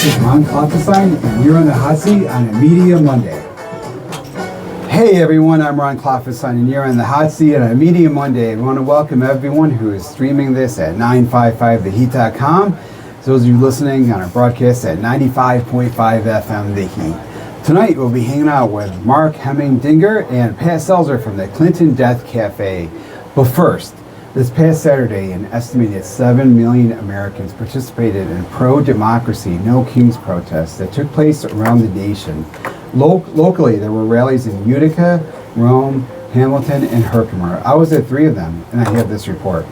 This is Ron Klopfanstein, and you're on the hot seat on a Media Monday. Hey everyone, I'm Ron Klopfanstein, and you're on the hot seat on a Media Monday. I want to welcome everyone who is streaming this at 955theheat.com. Those of you listening on our broadcast at 95.5 FM The Heat. Tonight we'll be hanging out with Mark Hemmingdinger and Pat Selzer from the Clinton Death Cafe. But first, this past Saturday, an estimated 7 million Americans participated in pro-democracy, no kings protests that took place around the nation. Locally, there were rallies in Utica, Rome, Hamilton, and Herkimer. I was at 3 of them, and I have this report.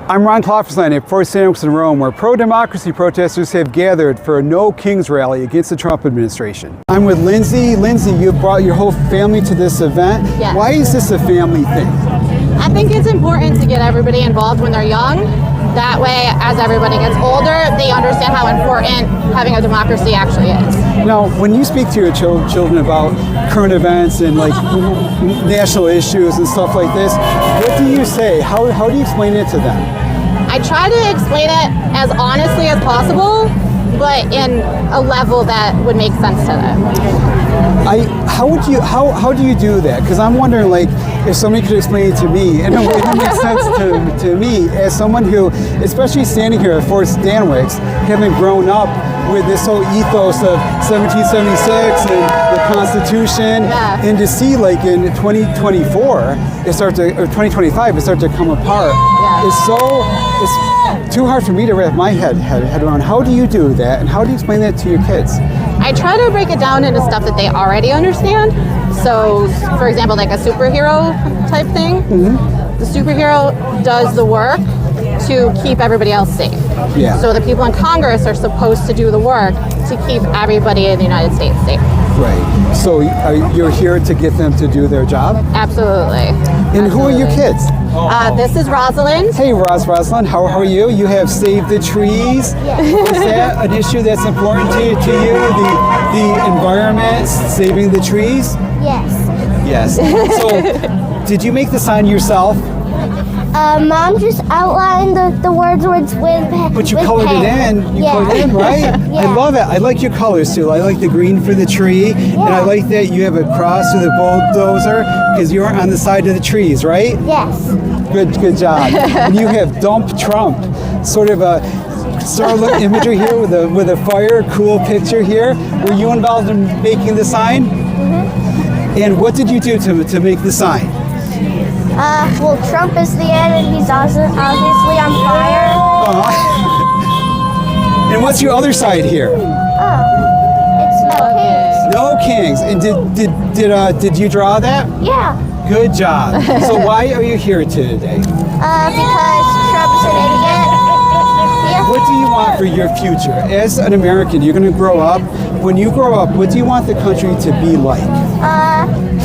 I'm Ron Klopfanstein at Fort St. in Rome, where pro-democracy protesters have gathered for a No Kings rally against the Trump administration. I'm with Lindsay. Lindsay, you brought your whole family to this event. Yes. Why is this a family thing? I think it's important to get everybody involved when they're young. That way, as everybody gets older, they understand how important having a democracy actually is. Now, when you speak to your children about current events and like national issues and stuff like this, what do you say? How do you explain it to them? I try to explain it as honestly as possible, but in a level that would make sense to them. How do you do that? Because I'm wondering, like, if somebody could explain it to me in a way that makes sense to me, as someone who, especially standing here at Fort Stanwix, having grown up with this whole ethos of 1776 and the Constitution, and to see, like, in 2024, it starts to, or 2025, it starts to come apart. It's too hard for me to wrap my head around. How do you do that, and how do you explain that to your kids? I try to break it down into stuff that they already understand. So, for example, like a superhero type thing. Mm-hmm. The superhero does the work to keep everybody else safe. Yeah. So the people in Congress are supposed to do the work to keep everybody in the United States safe. Right. So you're here to get them to do their job? Absolutely. And who are your kids? This is Rosalind. Hey, Rosalind, how are you? You have saved the trees. Yes. Is that an issue that's important to you? The environment, saving the trees? Yes. Yes. So, did you make the sign yourself? Mom just outlined the words with But you with colored pen. it in. You colored it in, right? Yeah. I love it. I like your colors too. I like the green for the tree, and I like that you have a cross with a bulldozer because you're on the side of the trees, right? Yes. Good job. And you have Dump Trump, sort of a starlit imagery here with a fire, cool picture here. Were you involved in making the sign? Mm-hmm. And what did you do to make the sign? Well, Trump is the end, and he's obviously on fire. And what's your other side here? It's no kings. No kings. And did you draw that? Yeah. Good job. So why are you here today? Because Trump's an idiot. Yeah. What do you want for your future? As an American, you're going to grow up. When you grow up, what do you want the country to be like?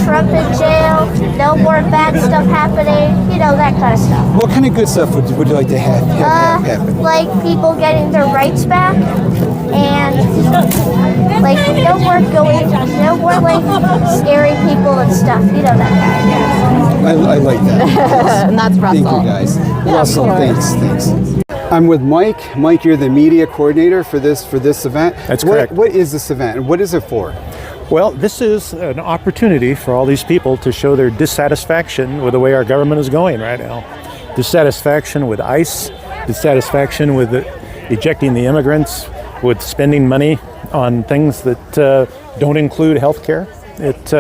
Trump in jail, no more bad stuff happening, that kind of stuff. What kind of good stuff would you like to have happen? Like people getting their rights back, and like no more like scary people and stuff, that. I like that. And that's Russell. Thank you guys. Russell, thanks. I'm with Mike. Mike, you're the media coordinator for this event. That's correct. What is this event, and what is it for? Well, this is an opportunity for all these people to show their dissatisfaction with the way our government is going right now. Dissatisfaction with ICE, dissatisfaction with ejecting the immigrants, with spending money on things that don't include health care. It's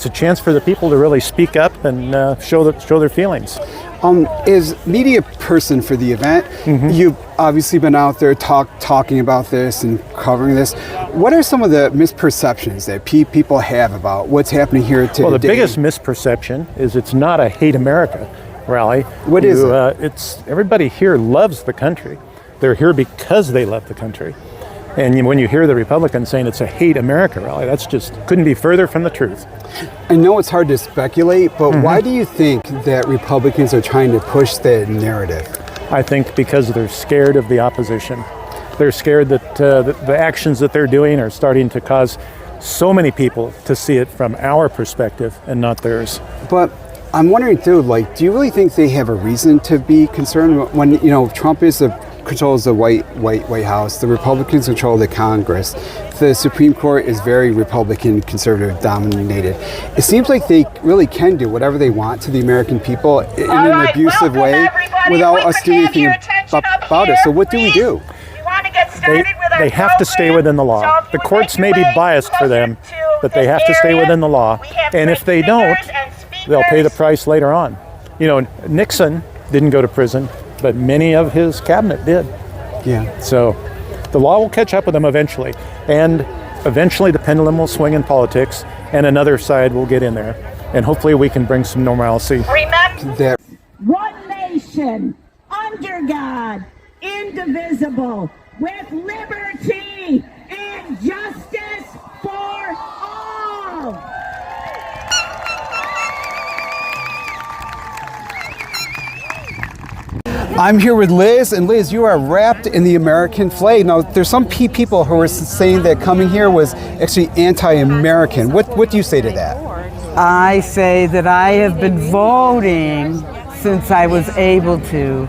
a chance for the people to really speak up and show their feelings. As media person for the event, you've obviously been out there talking about this and covering this. What are some of the misperceptions that people have about what's happening here today? Well, the biggest misperception is it's not a Hate America rally. What is it? Everybody here loves the country. They're here because they love the country. And when you hear the Republicans saying it's a Hate America rally, that's just couldn't be further from the truth. I know it's hard to speculate, but why do you think that Republicans are trying to push that narrative? I think because they're scared of the opposition. They're scared that the actions that they're doing are starting to cause so many people to see it from our perspective and not theirs. But I'm wondering too, do you really think they have a reason to be concerned when, Trump is a controls the White House. The Republicans control the Congress. The Supreme Court is very Republican, conservative dominated. It seems like they really can do whatever they want to the American people in an abusive way without us doing anything about it. So what do we do? They have to stay within the law. The courts may be biased for them, but they have to stay within the law. And if they don't, they'll pay the price later on. You know, Nixon didn't go to prison, but many of his cabinet did. Yeah. So the law will catch up with them eventually. And eventually the pendulum will swing in politics and another side will get in there. And hopefully we can bring some normalcy. That one nation, under God, indivisible, with liberty and justice for all. I'm here with Liz, and Liz, you are wrapped in the American flag. Now, there's some people who are saying that coming here was actually anti-American. What do you say to that? I say that I have been voting since I was able to.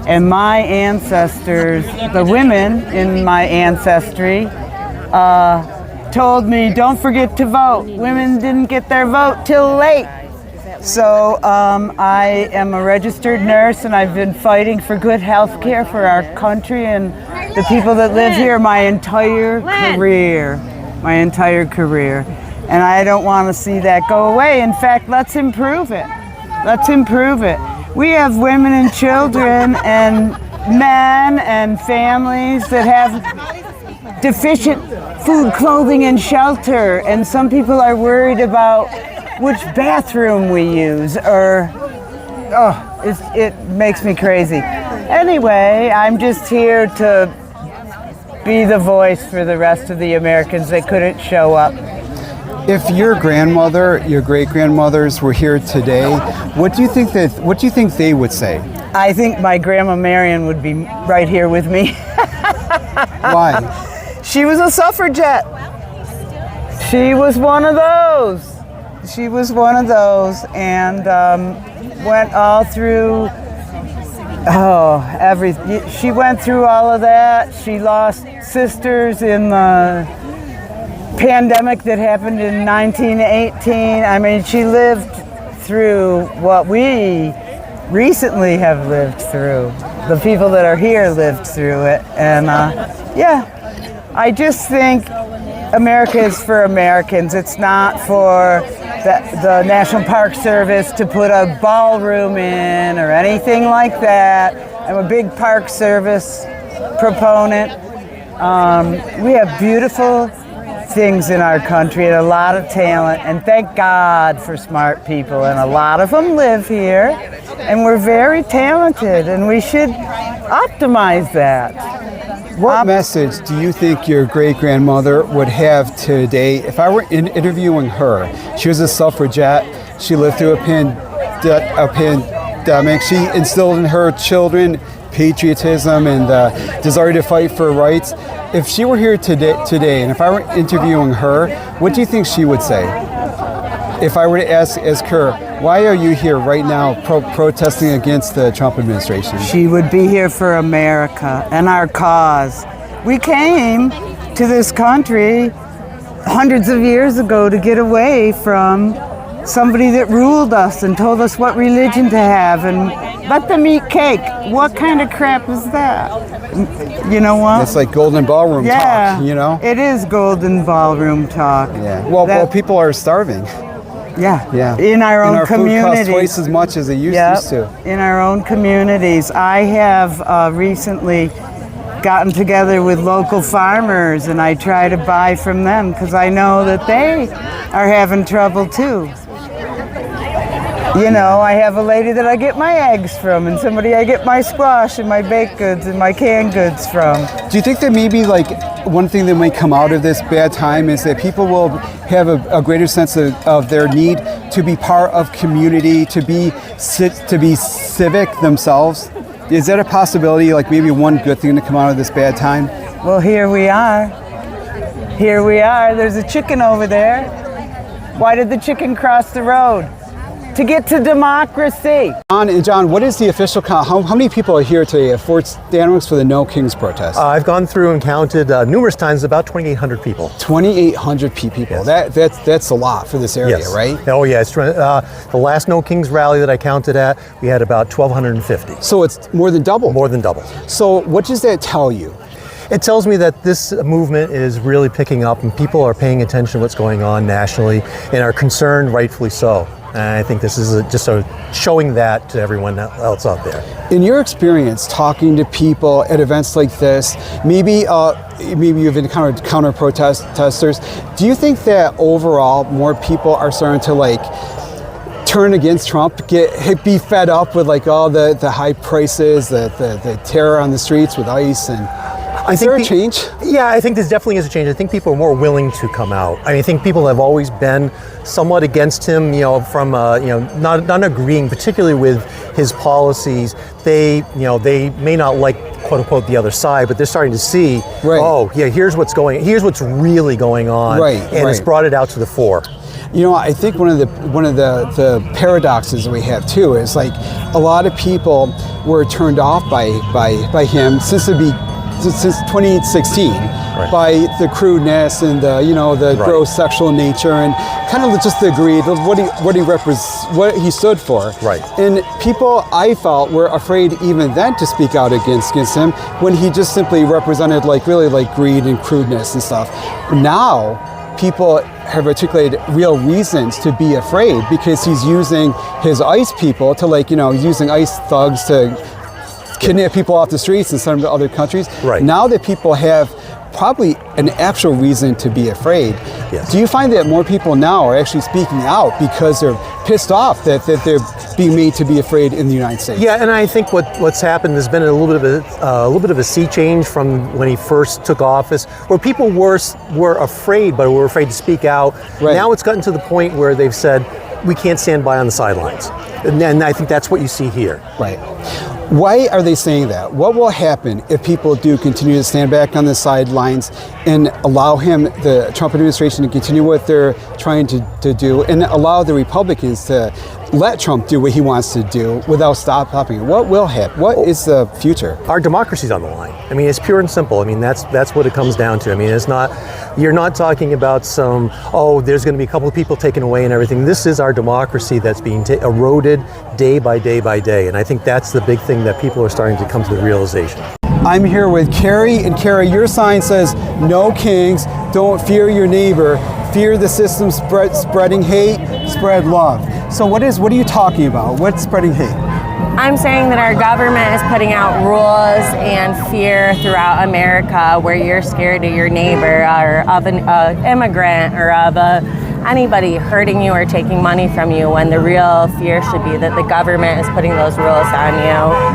And my ancestors, the women in my ancestry, told me, don't forget to vote. Women didn't get their vote till late. So I am a registered nurse, and I've been fighting for good health care for our country and the people that live here my entire career. And I don't want to see that go away. In fact, let's improve it. Let's improve it. We have women and children and men and families that have deficient food, clothing, and shelter. And some people are worried about which bathroom we use, or, it makes me crazy. Anyway, I'm just here to be the voice for the rest of the Americans that couldn't show up. If your grandmother, your great-grandmothers were here today, what do you think they would say? I think my grandma Marion would be right here with me. Why? She was a suffragette. She was one of those. And went all through, she went through all of that. She lost sisters in the pandemic that happened in 1918. I mean, she lived through what we recently have lived through. The people that are here lived through it. And I just think America is for Americans. It's not for the National Park Service to put a ballroom in or anything like that. I'm a big Park Service proponent. We have beautiful things in our country and a lot of talent, and thank God for smart people, and a lot of them live here, and we're very talented, and we should optimize that. What message do you think your great-grandmother would have today if I were interviewing her? She was a suffragette. She lived through a pandemic. She instilled in her children patriotism and the desire to fight for rights. If she were here today, and if I were interviewing her, what do you think she would say? If I were to ask her, why are you here right now protesting against the Trump administration? She would be here for America and our cause. We came to this country hundreds of years ago to get away from somebody that ruled us and told us what religion to have and let them eat cake. What kind of crap is that? You know what? It's like golden ballroom talk, you know? It is golden ballroom talk. Yeah. Well, people are starving. Yeah. In our own communities. Food costs twice as much as it used to. In our own communities. I have recently gotten together with local farmers, and I try to buy from them because I know that they are having trouble too. You know, I have a lady that I get my eggs from, and somebody I get my squash and my baked goods and my canned goods from. Do you think that maybe like one thing that might come out of this bad time is that people will have a greater sense of their need to be part of community, to be civic themselves? Is that a possibility, like maybe one good thing to come out of this bad time? Well, here we are. There's a chicken over there. Why did the chicken cross the road? to get to democracy. John, what is the official count? How many people are here today at Fort Stanwix for the No Kings protest? I've gone through and counted numerous times, about 2,800 people. 2,800 people. Yes. That's a lot for this area, Yes. right? Oh yeah, it's the last No Kings rally that I counted at, we had about 1,250. So it's more than double. More than double. So what does that tell you? It tells me that this movement is really picking up and people are paying attention to what's going on nationally and are concerned, rightfully so. And I think this is just showing that to everyone else out there. In your experience talking to people at events like this, maybe you've encountered counter-protesters, do you think that overall more people are starting to turn against Trump, be fed up with all the high prices, the terror on the streets with ICE and... Is there a change? Yeah, I think this definitely is a change. I think people are more willing to come out. I think people have always been somewhat against him, from not agreeing, particularly with his policies. They may not like, quote unquote, the other side, but they're starting to see, right. Oh yeah, here's what's really going on, right, and it's brought it out to the fore. I think one of the paradoxes that we have too is a lot of people were turned off by him since 2016, right. By the crudeness and the right. Gross sexual nature and kind of just the greed of what he stood for. Right. And people, I felt, were afraid even then to speak out against him when he just simply represented greed and crudeness and stuff. Now people have articulated real reasons to be afraid because he's using his ICE people to he's using ICE thugs to kidnap people off the streets and send them to other countries. Right. Now that people have probably an actual reason to be afraid, yes. Do you find that more people now are actually speaking out because they're pissed off that they're being made to be afraid in the United States? Yeah, and I think what's happened has been a little bit of a sea change from when he first took office, where people were afraid, but were afraid to speak out. Right. Now it's gotten to the point where they've said, we can't stand by on the sidelines. And I think that's what you see here. Right. Why are they saying that? What will happen if people do continue to stand back on the sidelines and allow the Trump administration to continue what they're trying to do and allow the Republicans to let Trump do what he wants to do without stopping it? What will happen? What is the future? Our democracy's on the line. It's pure and simple. That's what it comes down to. It's not, you're not talking about there's going to be a couple of people taken away and everything. This is our democracy that's being eroded day by day by day. And I think that's the big thing that people are starting to come to the realization. I'm here with Carrie, and Carrie, your sign says, "No kings, don't fear your neighbor, fear the system spreading hate, spread love." So what are you talking about? What's spreading hate? I'm saying that our government is putting out rules and fear throughout America where you're scared of your neighbor or of an immigrant or of anybody hurting you or taking money from you, when the real fear should be that the government is putting those rules on you.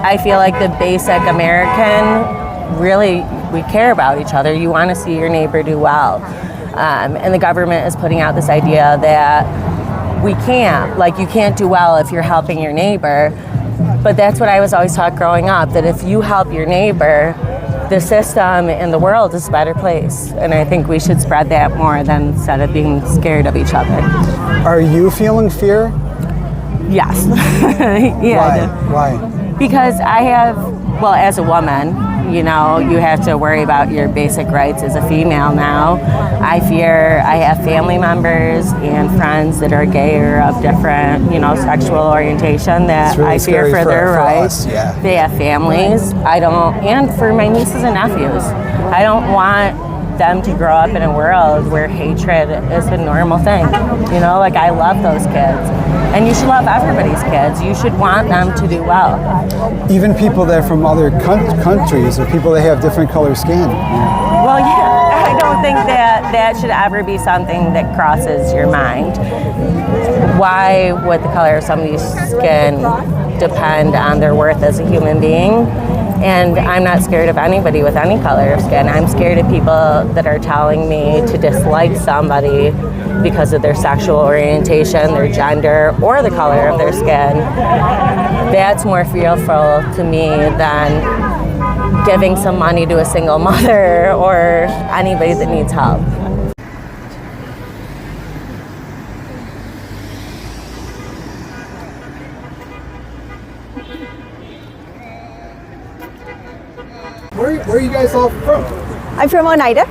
I feel like the basic American, really, we care about each other. You want to see your neighbor do well. And the government is putting out this idea that you can't do well if you're helping your neighbor. But that's what I was always taught growing up, that if you help your neighbor, the system in the world is a better place. And I think we should spread that more than instead of being scared of each other. Are you feeling fear? Yes. Yeah. Why? Because as a woman, you have to worry about your basic rights as a female now. I have family members and friends that are gay or of different, sexual orientation that really I fear for their rights. Yeah. They have families. And for my nieces and nephews, I don't want them to grow up in a world where hatred is a normal thing. I love those kids. And you should love everybody's kids. You should want them to do well. Even people that are from other countries or people that have different color skin. Well, yeah, I don't think that should ever be something that crosses your mind. Why would the color of somebody's skin depend on their worth as a human being? And I'm not scared of anybody with any color of skin. I'm scared of people that are telling me to dislike somebody because of their sexual orientation, their gender, or the color of their skin. That's more fearful to me than giving some money to a single mother or anybody that needs help. Where are you guys all from? I'm from Oneida,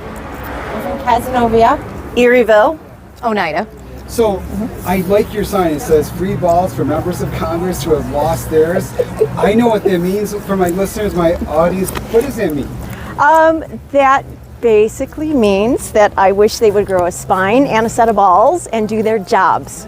Casanova, Erieville, Oneida. So I like your sign. It says free balls for members of Congress who have lost theirs. I know what that means for my listeners, my audience. What does that mean? That basically means that I wish they would grow a spine and a set of balls and do their jobs.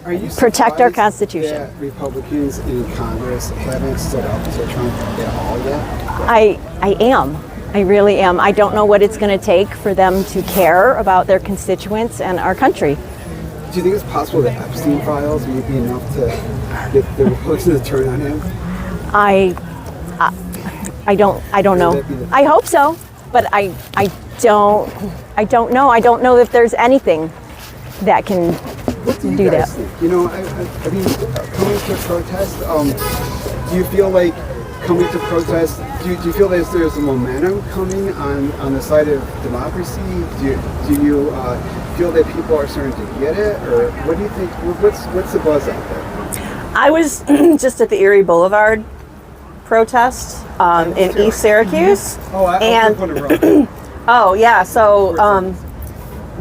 Are you Protect our surprised Constitution. that Republicans in Congress haven't stood up to Trump at all yet? I am. I really am. I don't know what it's going to take for them to care about their constituents and our country. Do you think it's possible that Epstein files may be enough to get the Republicans to turn on him? I don't know. I hope so, but I don't know. I don't know if there's anything that can What do you do guys that. think? You know, I mean, coming to protest, do you feel like coming to protest, do you feel that there's a momentum coming on the side of democracy? Do you feel that people are starting to get it? Or what do you think, what's the buzz out there? I was just at the Erie Boulevard protest in East Syracuse. Oh, I want to run. Oh, yeah. So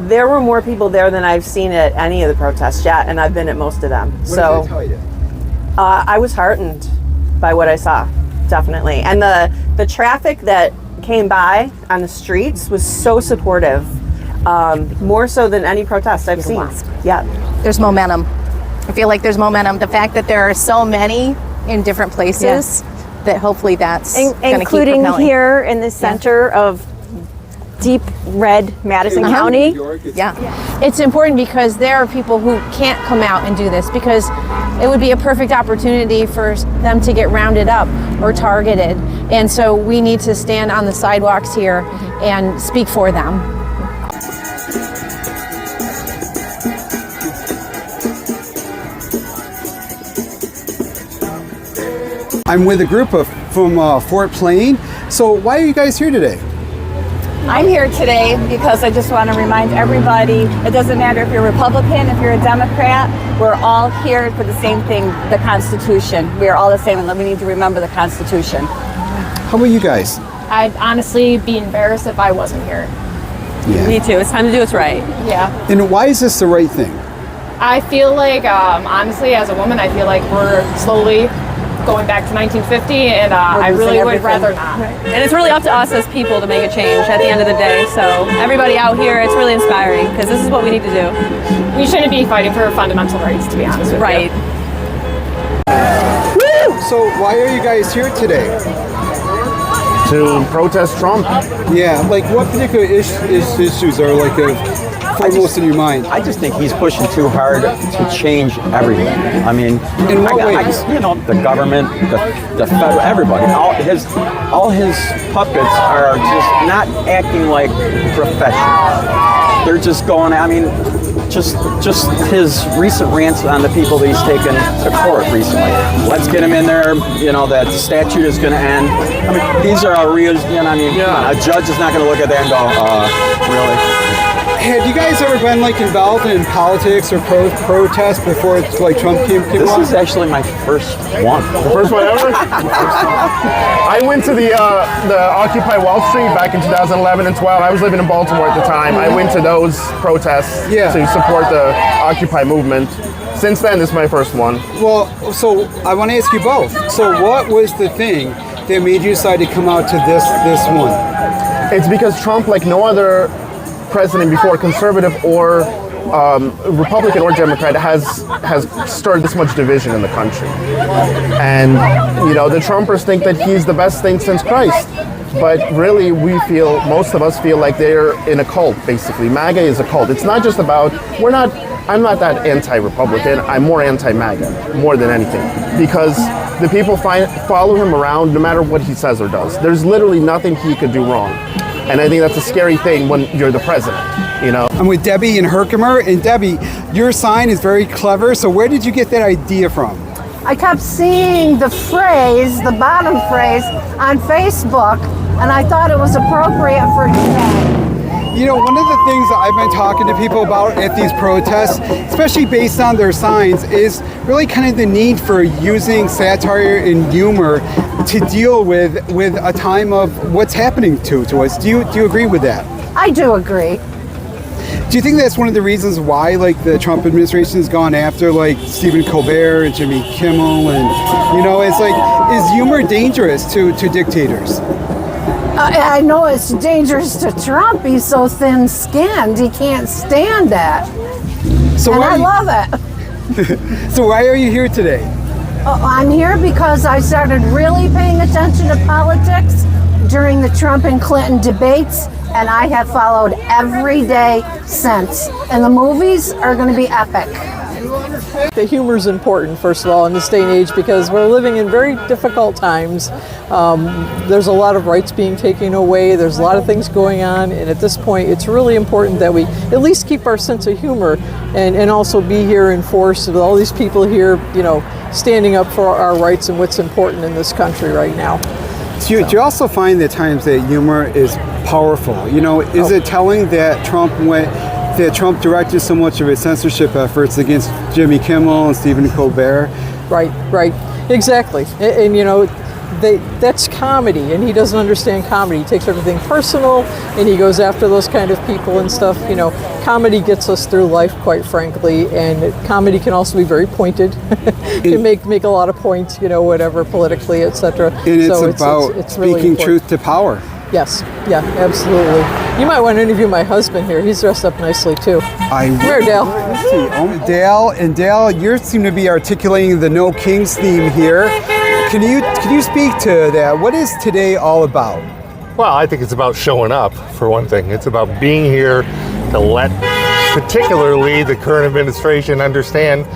there were more people there than I've seen at any of the protests yet, and I've been at most of them. What So did they tell you? I was heartened by what I saw, definitely. And the traffic that came by on the streets was so supportive, more so than any protest I've seen. Yeah. There's momentum. I feel like there's momentum. The fact that there are so many in different places, that hopefully that's going to keep including propelling. here in the center of deep red Madison County. It's important because there are people who can't come out and do this because it would be a perfect opportunity for them to get rounded up or targeted. And so we need to stand on the sidewalks here and speak for them. I'm with a group from Fort Plain. So why are you guys here today? I'm here today because I just want to remind everybody, it doesn't matter if you're a Republican, if you're a Democrat, we're all here for the same thing, the Constitution. We are all the same, and we need to remember the Constitution. How about you guys? I'd honestly be embarrassed if I wasn't here. Yeah. Me too. It's time to do what's right. Yeah. And why is this the right thing? I feel like, honestly, as a woman, I feel like we're slowly going back to 1950, and I really would rather not. And it's really up to us as people to make a change at the end of the day. So everybody out here, it's really inspiring because this is what we need to do. We shouldn't be fighting for fundamental rights, to be honest with Right. you. So why are you guys here today? To protest Trump. Yeah, like what particular issues are like foremost in your mind? I just think he's pushing too hard to change everything. I mean, in what ways? The government, the federal, everybody. All his puppets are just not acting like professionals. They're just going. I mean, just his recent rants on the people that he's taken to court recently. Let's get him in there. You know that the statute is going to end. I mean, these are our real. You know, I mean, come on, a judge is not going to look at that and go, really. Have you guys ever been like involved in politics or protest before like Trump came This along? is actually my first one. The first one ever? I went to the Occupy Wall Street back in 2011 and 12. I was living in Baltimore at the time. I went to those protests to support the Occupy movement. Since then, this is my first one. Well, so I want to ask you both. So what was the thing that made you decide to come out to this one? It's because Trump, like no other president before, conservative or Republican or Democrat, has stirred this much division in the country. And the Trumpers think that he's the best thing since Christ, but really most of us feel like they're in a cult. Basically, MAGA is a cult. It's not just about I'm not that anti-Republican. I'm more anti-MAGA more than anything, because the people follow him around no matter what he says or does. There's literally nothing he could do wrong. And I think that's a scary thing when you're the president, I'm with Debbie in Herkimer, and Debbie, your sign is very clever. So where did you get that idea from? I kept seeing the bottom phrase on Facebook, and I thought it was appropriate for today. One of the things that I've been talking to people about at these protests, especially based on their signs, is really kind of the need for using satire and humor to deal with a time of what's happening to us. Do you agree with that? I do agree. Do you think that's one of the reasons why, like, the Trump administration has gone after, like, Stephen Colbert and Jimmy Kimmel, and, you know, it's like, is humor dangerous to dictators? I know it's dangerous to Trump. He's so thin-skinned. He can't stand that. So and I love it. So why are you here today? I'm here because I started really paying attention to politics during the Trump and Clinton debates, and I have followed every day since. And the movies are going to be epic. The humor is important, first of all, in this day and age, because we're living in very difficult times. There's a lot of rights being taken away. There's a lot of things going on, and at this point, it's really important that we at least keep our sense of humor and also be here in force with all these people here, you know, standing up for our rights and what's important in this country right now. Do you also find at times that humor is powerful? You know, is it telling that Trump directed so much of his censorship efforts against Jimmy Kimmel and Stephen Colbert? Right, exactly. And you know, that's comedy, and he doesn't understand comedy. He takes everything personal, and he goes after those kind of people and stuff. You know, comedy gets us through life, quite frankly, and comedy can also be very pointed. Can make a lot of points, you know, whatever, politically, etc. And it's about it's really speaking important. truth to power. Yes, yeah, absolutely. You might want to interview my husband here. He's dressed up nicely too. Where, Dale? Dale, you seem to be articulating the No Kings theme here. Can you speak to that? What is today all about? Well, I think it's about showing up, for one thing. It's about being here to let, particularly the current administration, understand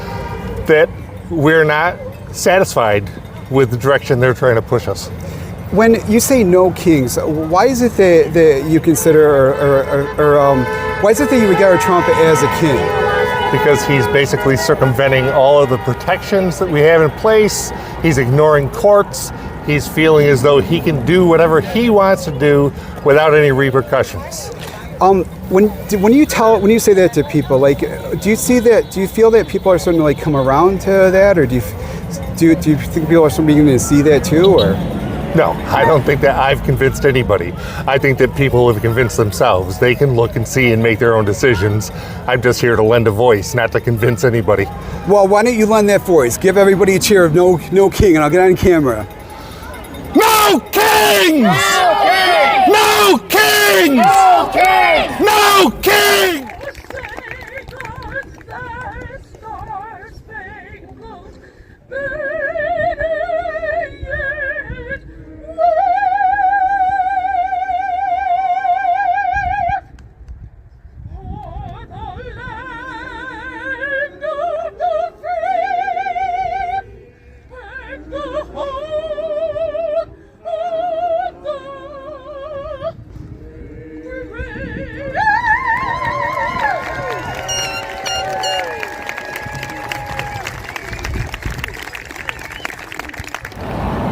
that we're not satisfied with the direction they're trying to push us. When you say no kings, why is it that you consider, why is it that you regard Trump as a king? Because he's basically circumventing all of the protections that we have in place. He's ignoring courts. He's feeling as though he can do whatever he wants to do without any repercussions. When you say that to people, like, do you feel that people are starting to, like, come around to that, or do you think people are beginning to see that too, or? No, I don't think that I've convinced anybody. I think that people have convinced themselves. They can look and see and make their own decisions. I'm just here to lend a voice, not to convince anybody. Well, why don't you lend that voice? Give everybody a cheer of no king, and I'll get on camera. No kings! No kings! No kings! No kings!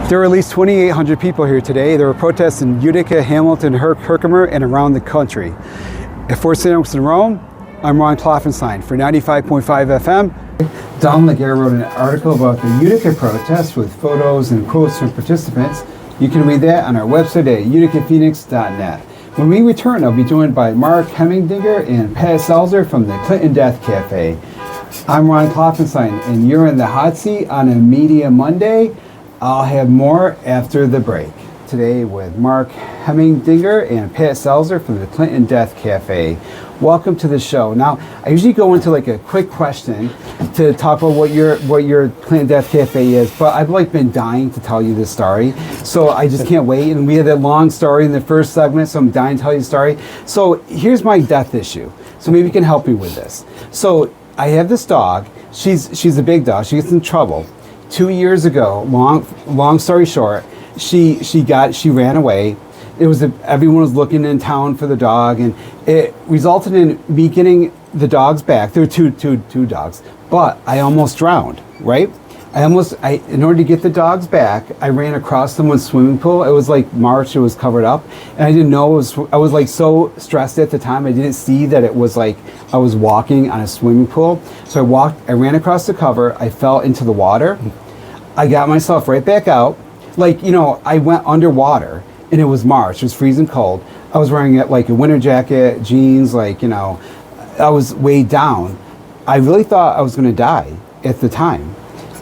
There were at least 2,800 people here today. There were protests in Utica, Hamilton, Herkimer, and around the country. At Fort St. Augustine in Rome, I'm Ron Klopfanstein for 95.5 FM. Don Laguerre wrote an article about the Utica protests with photos and quotes from participants. You can read that on our website at uticaphoenix.net. When we return, I'll be joined by Mark Hemmingdinger and Pat Selzer from the Clinton Death Cafe. I'm Ron Klopfanstein, and you're in the hot seat on a Media Monday. I'll have more after the break. Today with Mark Hemmingdinger and Pat Selzer from the Clinton Death Cafe. Welcome to the show. Now, I usually go into like a quick question to talk about what your Clinton Death Cafe is, but I've been dying to tell you this story, so I just can't wait. And we had that long story in the first segment, so I'm dying to tell you the story. So here's my death issue. So maybe you can help me with this. So I have this dog. She's a big dog. She gets in trouble. 2 years ago, long story short, she ran away. Everyone was looking in town for the dog, and it resulted in me getting the dogs back. There were two dogs, but I almost drowned, right? In order to get the dogs back, I ran across someone's swimming pool. It was like March, it was covered up, and I didn't know I was like so stressed at the time, I didn't see that it was like I was walking on a swimming pool. So I ran across the cover, I fell into the water. I got myself right back out. Like, you know, I went underwater and it was March. It was freezing cold. I was wearing like a winter jacket, jeans, like, you know, I was weighed down. I really thought I was going to die at the time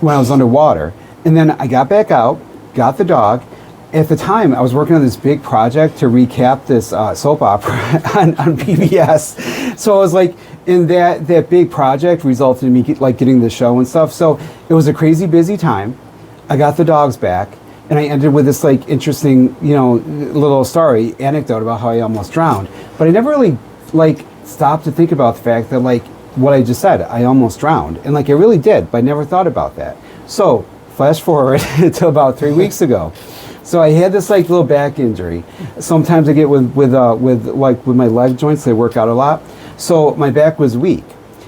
when I was underwater. And then I got back out, got the dog. At the time, I was working on this big project to recap this soap opera on PBS. So I was like, in that big project resulted in me getting the show and stuff. So it was a crazy busy time. I got the dogs back, and I ended with this like interesting, you know, little story, anecdote about how I almost drowned. But I never really like stopped to think about the fact that like what I just said, I almost drowned. And like I really did, but I never thought about that. So flash forward to about 3 weeks ago. So I had this like little back injury. Sometimes I get with my leg joints, they work out a lot. So my back was weak.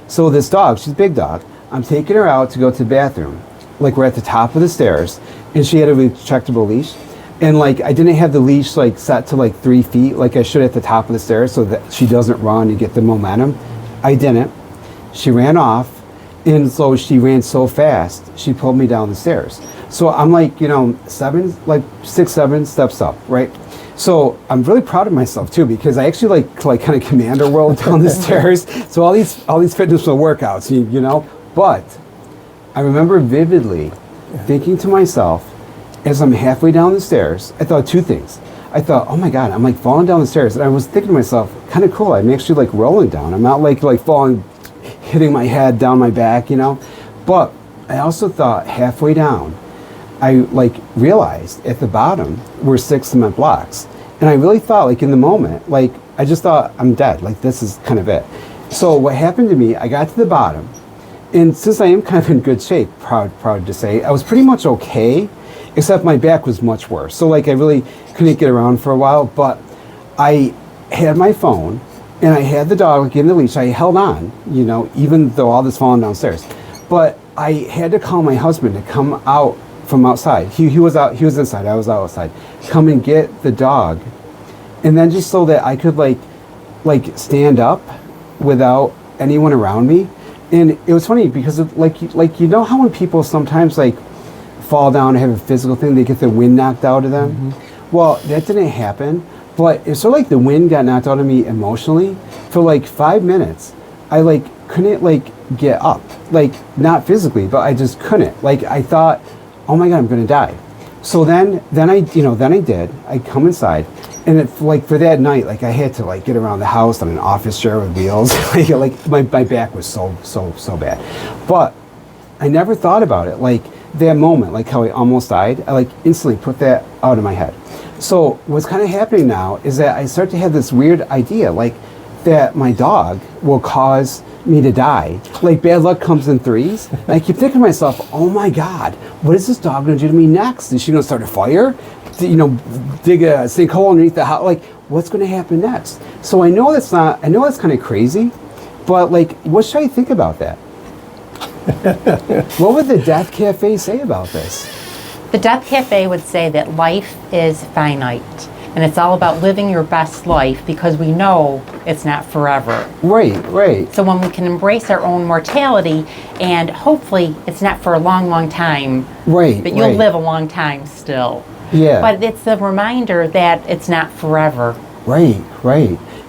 So this dog, she's a big dog, I'm taking her out to go to the bathroom. Like we're at the top of the stairs, and she had a retractable leash. And like I didn't have the leash like set to like 3 feet like I should at the top of the stairs so that she doesn't run and get the momentum. I didn't. She ran off, and so she ran so fast, she pulled me down the stairs. So I'm like, you know, 6, 7 steps up, right? So I'm really proud of myself too, because I actually like kind of commander rolled down the stairs. So all these fitness workouts, you know. But I remember vividly thinking to myself, as I'm halfway down the stairs, I thought 2 things. I thought, oh my God, I'm like falling down the stairs, and I was thinking to myself, kind of cool. I'm actually like rolling down. I'm not like falling, hitting my head down my back, you know. But I also thought halfway down, I like realized at the bottom were 6 cement blocks. And I really thought like in the moment, like I just thought I'm dead, like this is kind of it. So what happened to me, I got to the bottom, and since I am kind of in good shape, proud to say, I was pretty much okay, except my back was much worse. So like I really couldn't get around for a while, but I had my phone and I had the dog getting the leash. I held on, you know, even though all this falling downstairs. But I had to call my husband to come out from outside. He was inside, I was outside. Come and get the dog. And then just so that I could like stand up without anyone around me. And it was funny because you know how when people sometimes like fall down and have a physical thing, they get the wind knocked out of them? Mm-hmm. Well, that didn't happen, but it's sort of like the wind got knocked out of me emotionally. For like 5 minutes, I like couldn't like get up, like not physically, but I just couldn't. Like I thought, oh my God, I'm gonna die. So then I did. I come inside, and it, like for that night, like I had to like get around the house on an office chair with wheels. like my back was so bad. But I never thought about it. Like that moment, like how I almost died, I like instantly put that out of my head. So what's kind of happening now is that I start to have this weird idea, like that my dog will cause me to die. Like bad luck comes in threes. And I keep thinking to myself, oh my God, what is this dog gonna do to me next? Is she gonna start a fire? You know, dig a sinkhole underneath the house? Like, what's gonna happen next? So I know that's kind of crazy, but like, what should I think about that? What would the Death Cafe say about this? The Death Cafe would say that life is finite. And it's all about living your best life because we know it's not forever. Right. So when we can embrace our own mortality, and hopefully it's not for a long time. Right. But you'll live a long time still. Yeah. But it's a reminder that it's not forever. Right.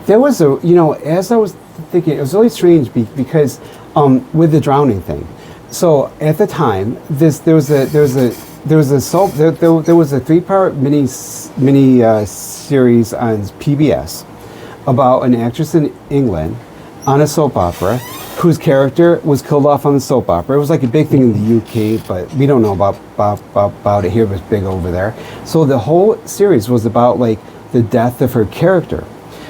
There was as I was thinking, it was really strange because with the drowning thing. So at the time, there was a 3-part mini series on PBS about an actress in England on a soap opera whose character was killed off on the soap opera. It was like a big thing in the UK, but we don't know about it here, but it's big over there. So the whole series was about like the death of her character.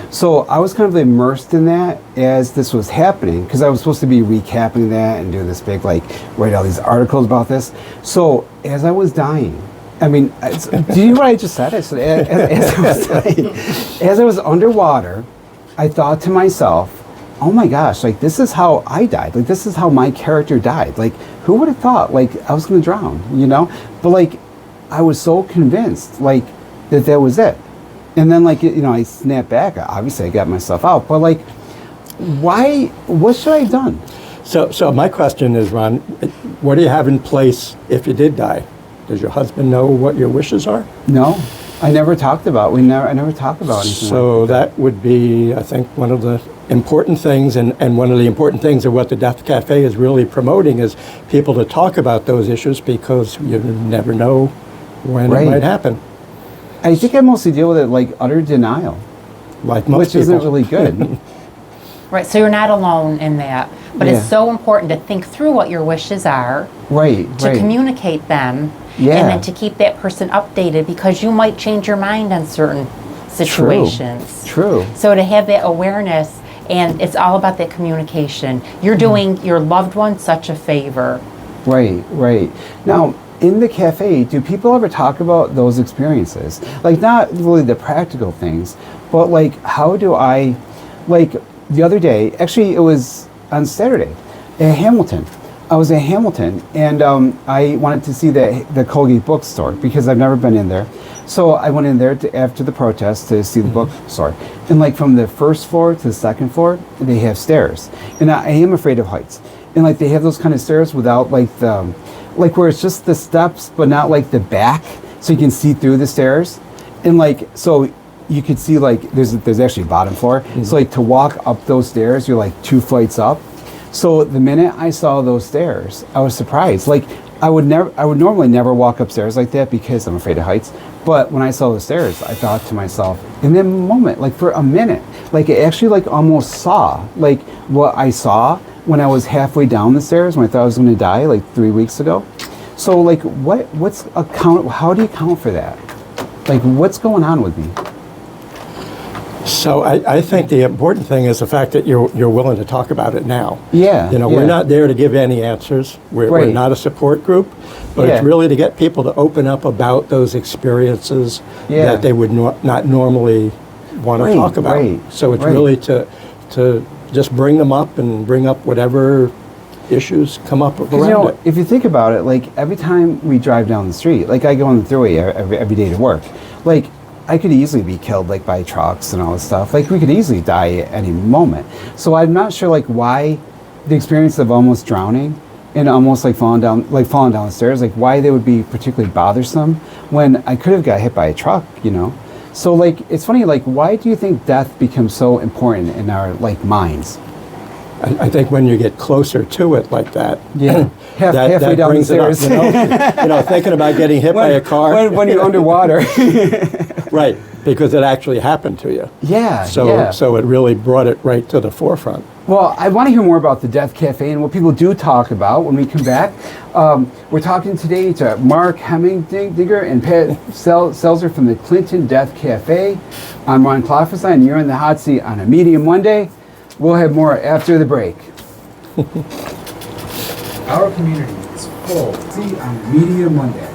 So I was kind of immersed in that as this was happening, because I was supposed to be recapping that and do this big, like, write all these articles about this. So as I was dying, I mean, do you hear what I just said? I said, as I was dying, as I was underwater, I thought to myself, oh my gosh, like, this is how I died. Like, this is how my character died. Like, who would have thought, like, I was going to drown, you know? But, like, I was so convinced, like, that was it. And then, like, I snapped back. Obviously, I got myself out. But, like, why? What should I have done? So my question is, Ron, what do you have in place if you did die? Does your husband know what your wishes are? No, I never talked about. I never talked about anything. So that would be, I think, one of the important things, and one of the important things of what the Death Cafe is really promoting is people to talk about those issues, because you never know when it might happen. I think I mostly deal with it like utter denial, like most which people. isn't really good. Right, so you're not alone in that. But it's so important to think through what your wishes are, to communicate them, and then to keep that person updated, because you might change your mind on certain situations. True. So to have that awareness, and it's all about that communication. You're doing your loved one such a favor. Right. Now, in the cafe, do people ever talk about those experiences? Like, not really the practical things, but like, how do I, like, the other day, actually it was on Saturday at Hamilton. I was at Hamilton, and I wanted to see the Colgate bookstore, because I've never been in there. So I went in there after the protest to see the bookstore. And like, from the first floor to the second floor, they have stairs. And I am afraid of heights. And like, they have those kind of stairs without like like where it's just the steps, but not like the back, so you can see through the stairs. And like, so you could see like, there's actually a bottom floor. So like, to walk up those stairs, you're like 2 flights up. So the minute I saw those stairs, I was surprised. Like, I would normally never walk upstairs like that, because I'm afraid of heights. But when I saw the stairs, I thought to myself, in that moment, like for a minute, like I actually like almost saw like what I saw when I was halfway down the stairs, when I thought I was going to die like 3 weeks ago. So like, how do you account for that? Like, what's going on with me? So I think the important thing is the fact that you're willing to talk about it now. Yeah. We're not there to give any answers. We're not a support group, but it's really to get people to open up about those experiences that they would not normally want to talk about. So it's really to just bring them up, and bring up whatever issues come up around it. If you think about it, like every time we drive down the street, like I go on the thruway every day to work, like I could easily be killed like by trucks and all this stuff. Like, we could easily die at any moment. So I'm not sure like why the experience of almost drowning and almost like falling down the stairs, like why they would be particularly bothersome when I could have got hit by a truck, So like, it's funny, like, why do you think death becomes so important in our like minds? I think when you get closer to it like that, halfway down the stairs, thinking about getting hit by a car when you're underwater, right? Because it actually happened to you. Yeah. So it really brought it right to the forefront. Well, I want to hear more about the Death Cafe and what people do talk about when we come back. We're talking today to Mark Hemmingdinger and Pat Selzer from the Clinton Death Cafe. I'm Ron Klopfanstein, and you're in the hot seat on a Media Monday. We'll have more after the break. Our community is full. See on Media Monday.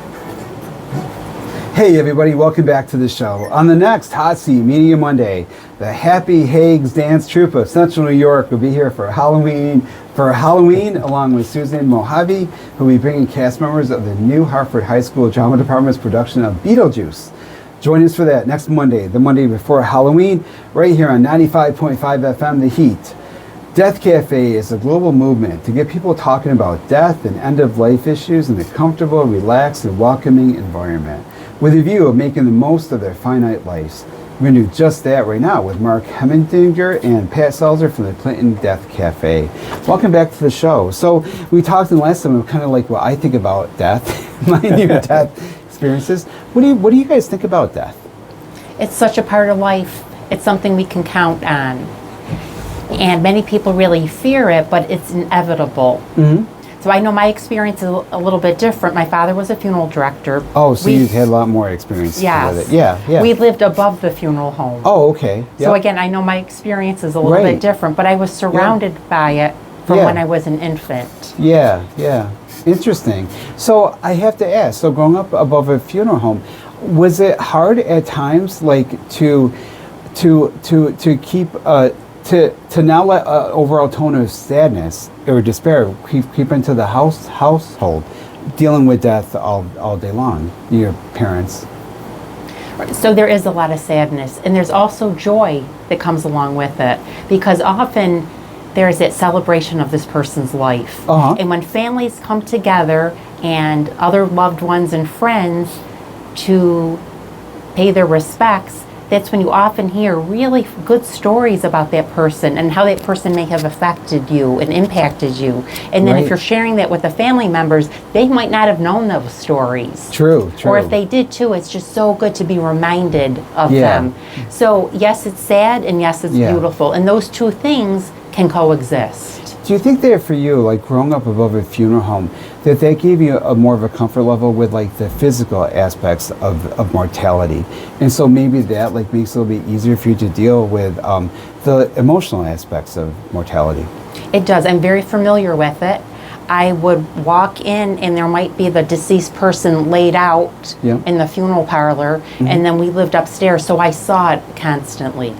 Hey everybody, welcome back to the show. On the next Hot Seat Media Monday, the Happy Hags Dance Troupe of Central New York will be here for Halloween, along with Susan Mojave, who will be bringing cast members of the new Hartford High School Drama Department's production of Beetlejuice. Join us for that next Monday, the Monday before Halloween, right here on 95.5 FM, The Heat. Death Cafe is a global movement to get people talking about death and end-of-life issues in a comfortable, relaxed, and welcoming environment, with a view of making the most of their finite lives. We're going to do just that right now with Mark Hemmingdinger and Pat Selzer from the Clinton Death Cafe. Welcome back to the show. So we talked in the last time of kind of like what I think about death, my near-death experiences. What do you guys think about death? It's such a part of life. It's something we can count on. And many people really fear it, but it's inevitable. Mm-hmm. So I know my experience is a little bit different. My father was a funeral director. Oh, so you've had a lot more experience with it. Yeah. We lived above the funeral home. Oh, okay. Yep. So again, I know my experience is a little bit different, but I was surrounded by it from when I was an infant. Yeah. Interesting. So I have to ask, so growing up above a funeral home, was it hard at times, like to keep to not let an overall tone of sadness or despair creep into the household, dealing with death all day long, your parents? So there is a lot of sadness, and there's also joy that comes along with it, because often there's that celebration of this person's life. And when families come together and other loved ones and friends to pay their respects, that's when you often hear really good stories about that person and how that person may have affected you and impacted you. And then if you're sharing that with the family members, they might not have known those stories. True. Or if they did too, it's just so good to be reminded of them. So yes, it's sad, and yes, it's beautiful. And those two things can coexist. Do you think that for you, like growing up above a funeral home, that gave you a more of a comfort level with like the physical aspects of mortality, and so maybe that like makes it a little bit easier for you to deal with the emotional aspects of mortality? It does. I'm very familiar with it. I would walk in and there might be the deceased person laid out in the funeral parlor, and then we lived upstairs, so I saw it constantly.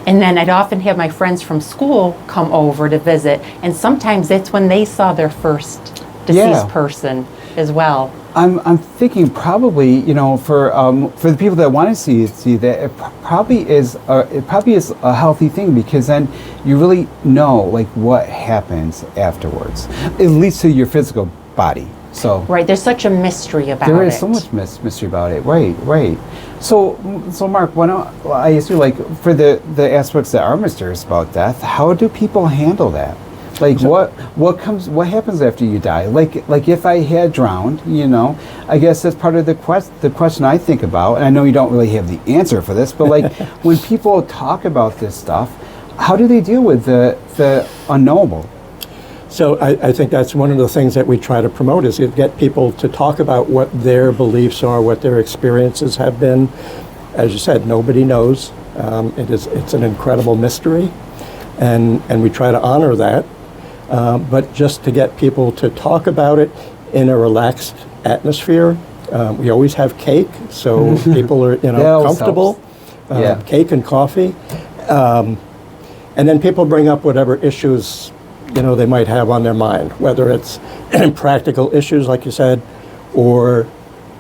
And then I'd often have my friends from school come over to visit, and sometimes that's when they saw their first deceased person as well. I'm thinking probably, you know, for the people that want to see that it probably is a healthy thing, because then you really know like what happens afterwards, at least to your physical body. So there's such a mystery about it. There is so much mystery about it. Right. So Mark, why don't I ask you, like, for the aspects that are mysterious about death, how do people handle that? Like, what happens after you die? Like if I had drowned, you know, I guess that's part of the question I think about, and I know you don't really have the answer for this, but like when people talk about this stuff, how do they deal with the unknowable? So I think that's one of the things that we try to promote, is to get people to talk about what their beliefs are, what their experiences have been. As you said, nobody knows. It's an incredible mystery, and we try to honor that. But just to get people to talk about it in a relaxed atmosphere. We always have cake, so people are comfortable. Cake and coffee, and then people bring up whatever issues they might have on their mind, whether it's practical issues, like you said, or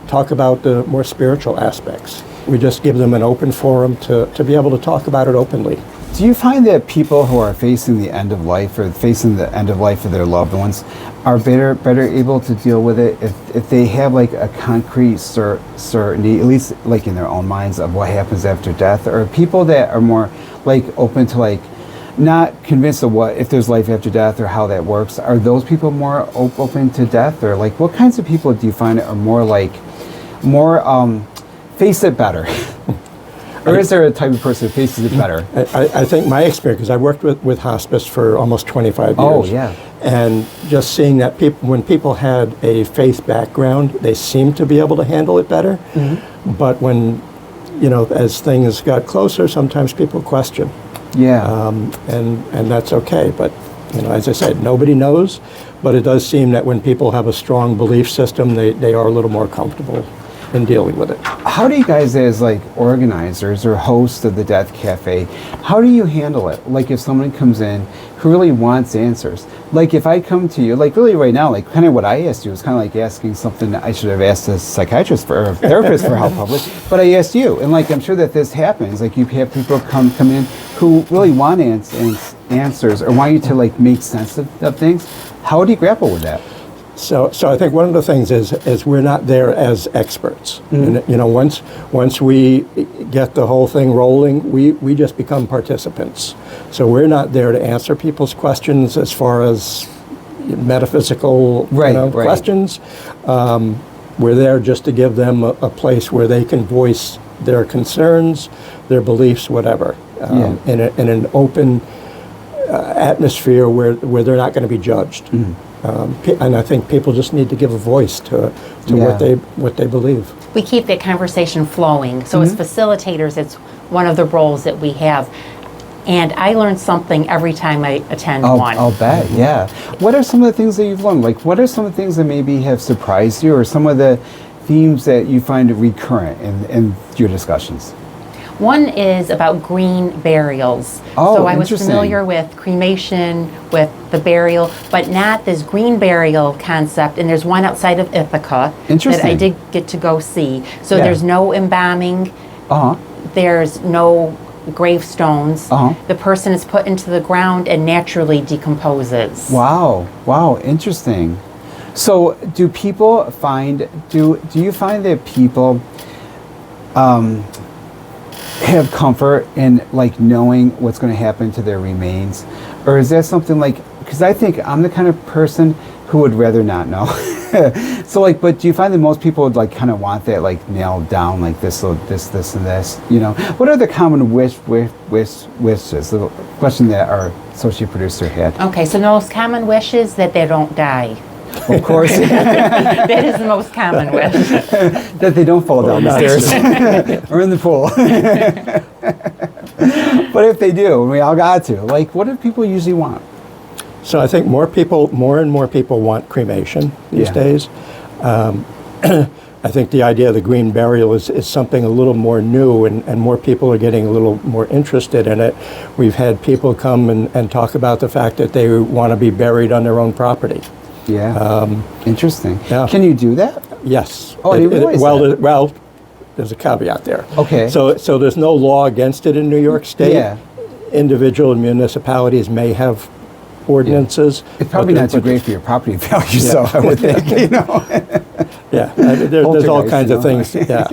talk about the more spiritual aspects. We just give them an open forum to be able to talk about it openly. Do you find that people who are facing the end of life, or facing the end of life of their loved ones, are better able to deal with it if they have like a concrete certainty, at least like in their own minds, of what happens after death? Or people that are more like open to like not convinced of what if there's life after death or how that works, are those people more open to death? Or like what kinds of people do you find are more face it better? Or is there a type of person who faces it better? I think my experience, because I worked with hospice for almost 25 years. Oh, yeah. And just seeing that when people had a faith background, they seemed to be able to handle it better. Mm-hmm. But when, as things got closer, sometimes people question. Yeah. And that's okay. But, as I said, nobody knows. But it does seem that when people have a strong belief system, they are a little more comfortable in dealing with it. How do you guys, as like organizers or hosts of the Death Cafe, how do you handle it? Like if someone comes in who really wants answers, like if I come to you, like really right now, like kind of what I asked you was kind of like asking something that I should have asked a psychiatrist for, or a therapist for help public, but I asked you, and like I'm sure that this happens, like you have people come in who really want answers or want you to like make sense of things. How do you grapple with that? So I think one of the things is we're not there as experts. Mm-hmm. And once we get the whole thing rolling, we just become participants. So we're not there to answer people's questions as far as metaphysical questions. We're there just to give them a place where they can voice their concerns, their beliefs, whatever, in an open atmosphere where they're not going to be judged. Mm-hmm. And I think people just need to give a voice to what they believe. We keep that conversation flowing. So as facilitators, it's one of the roles that we have. And I learn something every time I attend one. I'll bet, yeah. What are some of the things that you've learned? Like, what are some of the things that maybe have surprised you, or some of the themes that you find recurrent in your discussions? One is about green burials. So I was familiar with cremation, with the burial, but not this green burial concept. And there's one outside of Ithaca that I did get to go see. So there's no embalming. There's no gravestones. The person is put into the ground and naturally decomposes. Wow, interesting. So do people find, do you find that people have comfort in like knowing what's going to happen to their remains? Or is that something like, because I think I'm the kind of person who would rather not know. So like, but do you find that most people would like kind of want that like nailed down, like this, and this, you know? What are the common wishes? The question that our associate producer had. Okay, so the most common wish is that they don't die. Of course. That is the most common wish. That they don't fall down the stairs or in the pool. But if they do, and we all got to, like, what do people usually want? So I think more and more people want cremation these days. I think the idea of the green burial is something a little more new, and more people are getting a little more interested in it. We've had people come and talk about the fact that they want to be buried on their own property. Yeah. Interesting. Yeah. Can you do that? Yes. Oh, I didn't realize that. Well, there's a caveat there. Okay. So there's no law against it in New York State. Yeah. Individual municipalities may have ordinances. It's probably not too great for your property value, so I would think, you know. Yeah, there's all kinds of things. Yeah.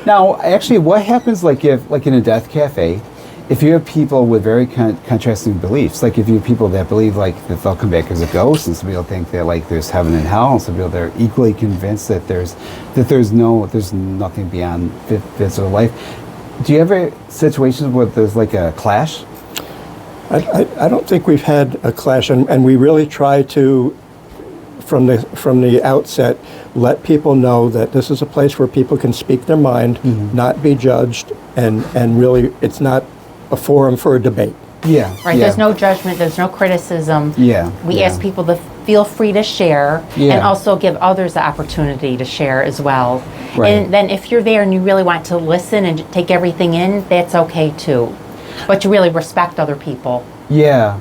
Now, actually, what happens like if, like in a death cafe, if you have people with very contrasting beliefs, like if you have people that believe like that they'll come back as a ghost, and some people think that like there's heaven and hell, and some people that are equally convinced that there's nothing beyond physical life. Do you ever situations where there's like a clash? I don't think we've had a clash, and we really try to, from the outset, let people know that this is a place where people can speak their mind, not be judged, and really it's not a forum for a debate. Yeah. Right. Yeah. There's no judgment. There's no criticism. Yeah. We ask people to feel free to share, and also give others the opportunity to share as well. Right. And then if you're there and you really want to listen and take everything in, that's okay too. But you really respect other people. Yeah.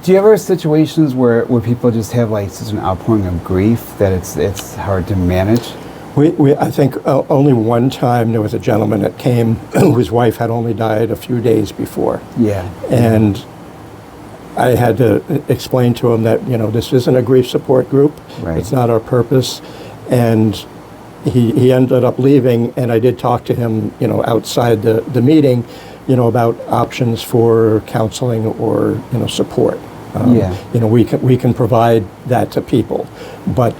Do you ever have situations where people just have like such an outpouring of grief that it's hard to manage? I think only one time there was a gentleman that came whose wife had only died a few days before. Yeah. And I had to explain to him that, you know, this isn't a grief support group. Right. It's not our purpose. And he ended up leaving, and I did talk to him, you know, outside the meeting, you know, about options for counseling or, you know, support. You know, we can provide that to people, but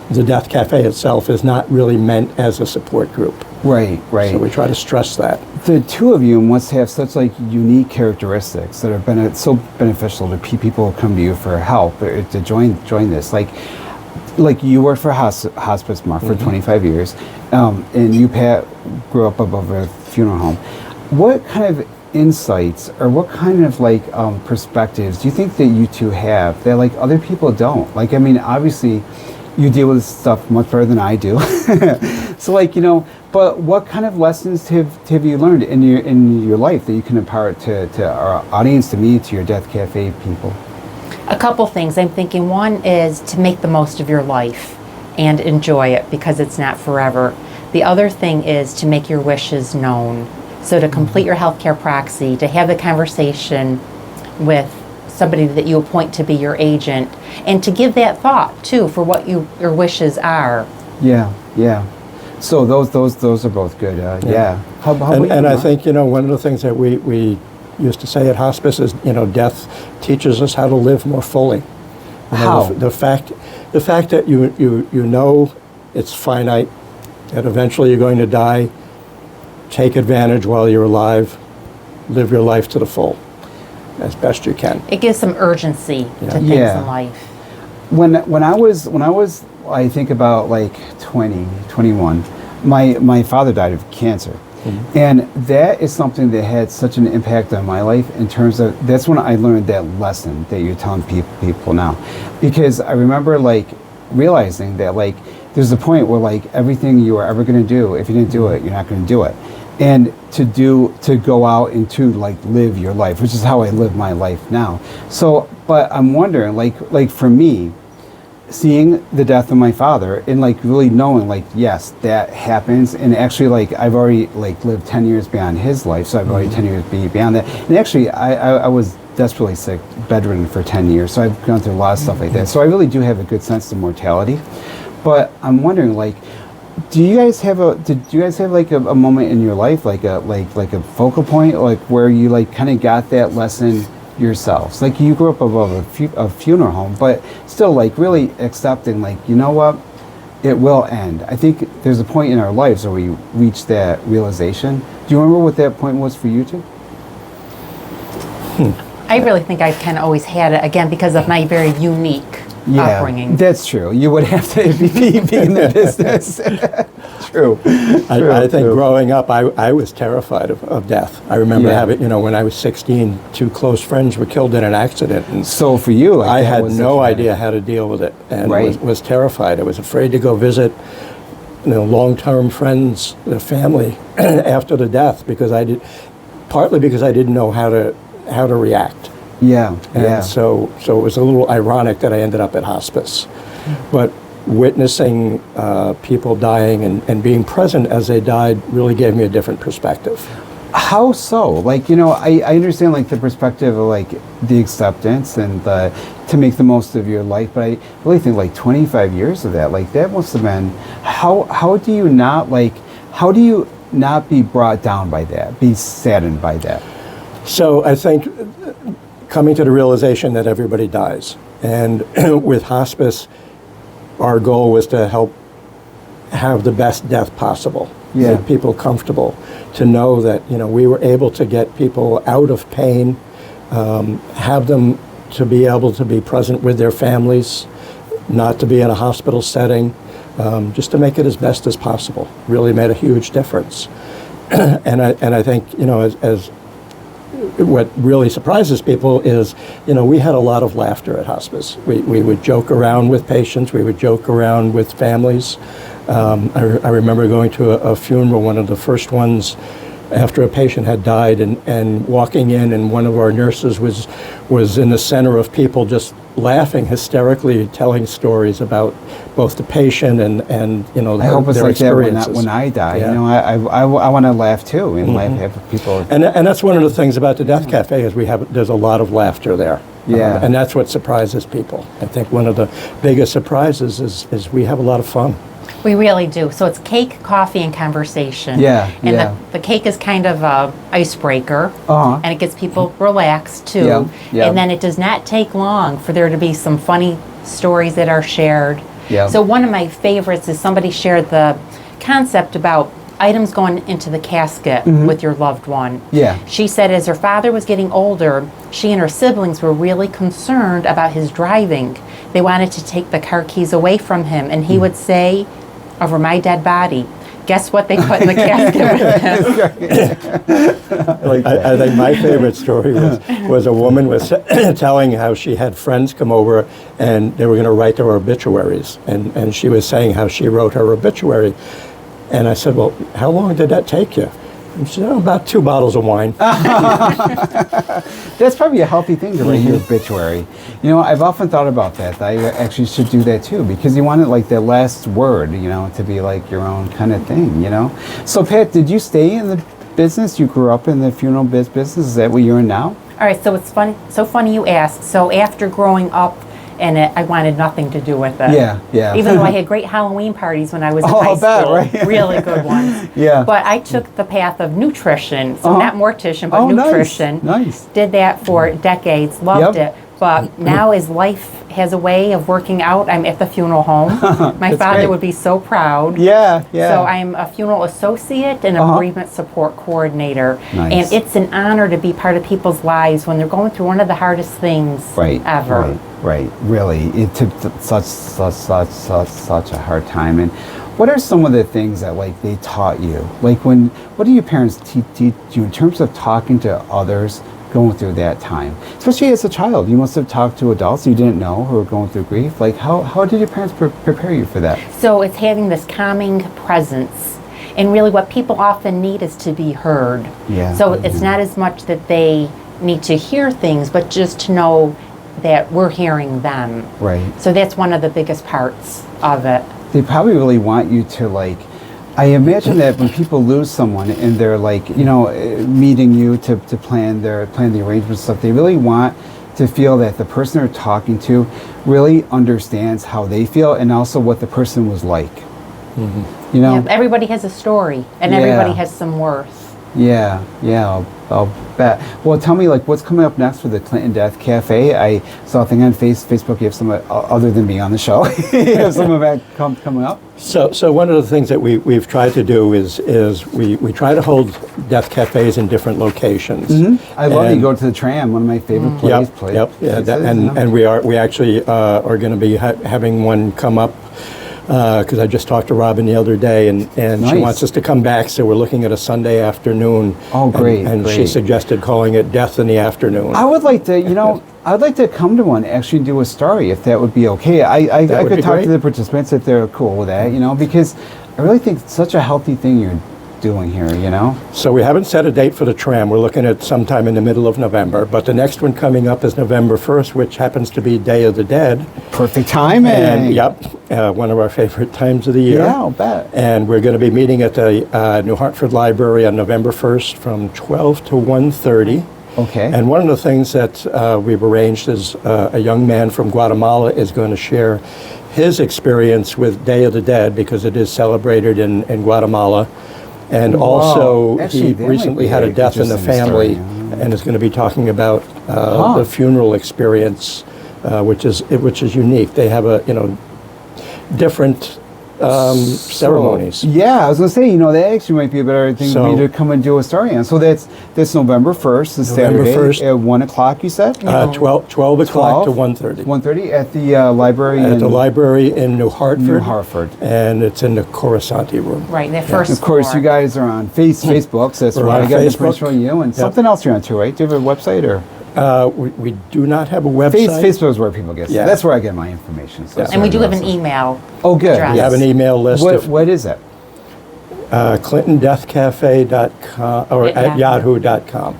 the Death Cafe itself is not really meant as a support group. Right, right. So we try to stress that. The two of you must have such like unique characteristics that are so beneficial to people who come to you for help or to join this. Like you worked for Hospice Mark for 25 years, and you, Pat, grew up above a funeral home. What kind of insights or what kind of like perspectives do you think that you two have that like other people don't? Like, I mean, obviously you deal with this stuff much better than I do. So like, you know, but what kind of lessons have you learned in your life that you can impart to our audience, to me, to your Death Cafe people? A couple things. I'm thinking one is to make the most of your life and enjoy it because it's not forever. The other thing is to make your wishes known. So to complete your healthcare proxy, to have the conversation with somebody that you appoint to be your agent, and to give that thought too for what your wishes are. Yeah, yeah. So those are both good. Yeah. How about you, and I Mark? think, you know, one of the things that we used to say at hospice is, you know, death teaches us how to live more fully. You know, How? the fact that you know it's finite, that eventually you're going to die. Take advantage while you're alive. Live your life to the full, as best you can. It gives some urgency to things in life. When I was I think about like 20, 21, my father died of cancer. And that is something that had such an impact on my life in terms of, that's when I learned that lesson that you're telling people now. Because I remember like realizing that like there's a point where like everything you were ever going to do, if you didn't do it, you're not going to do it. And to go out and to like live your life, which is how I live my life now. So, but I'm wondering, like for me, seeing the death of my father and like really knowing like, yes, that happens. And actually like I've already like lived 10 years beyond his life. So I've already 10 years beyond that. And actually I was desperately sick, bedridden for 10 years. So I've gone through a lot of stuff like that. So I really do have a good sense of mortality. But I'm wondering, like, did you guys have like a moment in your life, like a focal point, like where you like kind of got that lesson yourselves? Like you grew up above a funeral home, but still like really accepting, like, you know what, it will end. I think there's a point in our lives where we reach that realization. Do you remember what that point was for you two? I really think I've kind of always had it, again, because of my very unique upbringing. That's true. You would have to be in the business. True. I think growing up, I was terrified of death. I remember having, when I was 16, 2 close friends were killed in an accident. And so for you, like, I had no idea how to deal with it, and was terrified. I was afraid to go visit long-term friends, the family, after the death, partly because I didn't know how to react. And so it was a little ironic that I ended up at hospice. But witnessing people dying and being present as they died really gave me a different perspective. How so? Like, I understand like the perspective of like the acceptance and to make the most of your life, but I really think like 25 years of that, like that must have been, how do you not be brought down by that, be saddened by that? So I think coming to the realization that everybody dies. And with hospice, our goal was to help have the best death possible, make people comfortable, to know that we were able to get people out of pain, have them to be able to be present with their families, not to be in a hospital setting, just to make it as best as possible. Really made a huge difference. And I think as what really surprises people is, we had a lot of laughter at hospice. We would joke around with patients. We would joke around with families. I remember going to a funeral, one of the first ones after a patient had died, and walking in, and one of our nurses was in the center of people just laughing hysterically, telling stories about both the patient and I hope it's their like experiences. that when I die. I want to laugh too and have people. And that's one of the things about the Death Cafe is there's a lot of laughter there. And that's what surprises people. I think one of the biggest surprises is we have a lot of fun. We really do. So it's cake, coffee, and conversation. And the cake is kind of a icebreaker, and it gets people relaxed too. And then it does not take long for there to be some funny stories that are shared. So one of my favorites is somebody shared the concept about items going into the casket with your loved one. She said as her father was getting older, she and her siblings were really concerned about his driving. They wanted to take the car keys away from him, and he would say, "Over my dead body, guess what they put in the casket with him?" I think my favorite story was a woman was telling how she had friends come over and they were going to write their obituaries, and she was saying how she wrote her obituary. And I said, "Well, how long did that take you?" And she said, "About 2 bottles of wine." That's probably a healthy thing to write your obituary. I've often thought about that. I actually should do that too, because you want it like the last word, to be like your own kind of thing, So Pat, did you stay in the business? You grew up in the funeral business? Is that what you're in now? All right, so it's funny. So funny you ask. So after growing up in it, I wanted nothing to do with it. Even though I had great Halloween parties when I was in high school, really good ones. But I took the path of nutrition, so not mortician, but nutrition. Nice. Did that for decades, loved it. But now as life has a way of working out, I'm at the funeral home. My father would be so proud. So I'm a funeral associate and a bereavement support coordinator. And it's an honor to be part of people's lives when they're going through one of the hardest things ever. Right. Really, it took such a hard time. And what are some of the things that like they taught you? Like what do your parents teach you in terms of talking to others going through that time? Especially as a child, you must have talked to adults you didn't know who were going through grief. Like how did your parents prepare you for that? So it's having this calming presence. And really what people often need is to be heard. So it's not as much that they need to hear things, but just to know that we're hearing them. Right. So that's one of the biggest parts of it. They probably really want you to like I imagine that when people lose someone and they're like, meeting you to plan the arrangements stuff, they really want to feel that the person they're talking to really understands how they feel and also what the person was like. Mm-hmm. Yeah, everybody has a story and everybody has some worth. Yeah, I'll bet. Well, tell me, what's coming up next for the Clinton Death Cafe? I saw a thing on Facebook. You have some, other than me on the show, you have some of that coming up? So one of the things that we've tried to do is we try to hold death cafes in different locations. Mm-hmm. I love you go to the Tram, one of my favorite places. And we actually are going to be having one come up. Because I just talked to Robin the other day, and she wants us to come back, so we're looking at a Sunday afternoon. Oh, great! And she suggested calling it Death in the Afternoon. I would like to, I'd like to come to one, actually do a story, if that would be okay. I could talk to the participants if they're cool with that, because I really think it's such a healthy thing you're doing here, So we haven't set a date for the Tram. We're looking at sometime in the middle of November, but the next one coming up is November 1st, which happens to be Day of the Dead. Perfect timing. And one of our favorite times of the year. Yeah, I'll bet. And we're going to be meeting at the New Hartford Library on November 1st from 12 to 1:30. Okay. And one of the things that we've arranged is a young man from Guatemala is going to share his experience with Day of the Dead, because it is celebrated in Guatemala. And also, he recently had a death in the family, and is going to be talking about the funeral experience, which is unique. They have different ceremonies. Yeah, I was going to say, that actually might be a better thing for me to come and do a story on. So that's November 1st, this Saturday, 1st. At 1 o'clock, you said? 12 o'clock to 1:30. 1:30 at the library? At the library in New Hartford. New Hartford. And it's in the Corasanti room. Right, the first Of course, you guys are on Facebook, so that's why I got information on you. And something else you're on too, right? Do you have a website or? We do not have a website. Facebook is where people get stuff. That's where I get my information. So And we do have an email. Oh, good. address. We have an email list. What is it? ClintonDeathCafe.com or at yahoo.com.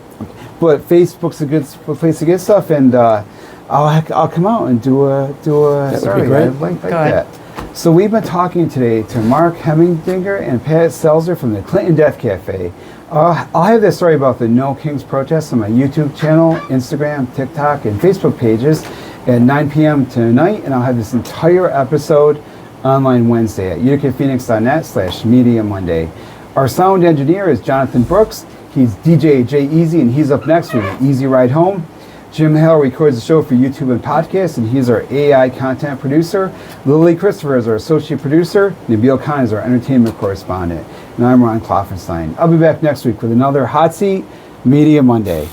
But Facebook's a good place to get stuff, and I'll come out and do a That would be great. I'd like that. So we've been talking today to Mark Hemmingdinger and Pat Selzer from the Clinton Death Cafe. I'll have this story about the No Kings protests on my YouTube channel, Instagram, TikTok, and Facebook pages at 9 p.m. tonight, and I'll have this entire episode online Wednesday at uticaphoenix.net/Media Monday. Our sound engineer is Jonathan Brooks. He's DJ Jay Easy, and he's up next with an Easy Ride Home. Jim Hale records the show for YouTube and podcast, and he's our AI content producer. Lily Christopher is our associate producer. Nabil Khan is our entertainment correspondent. And I'm Ron Klopfanstein. I'll be back next week with another Hot Seat Media Monday.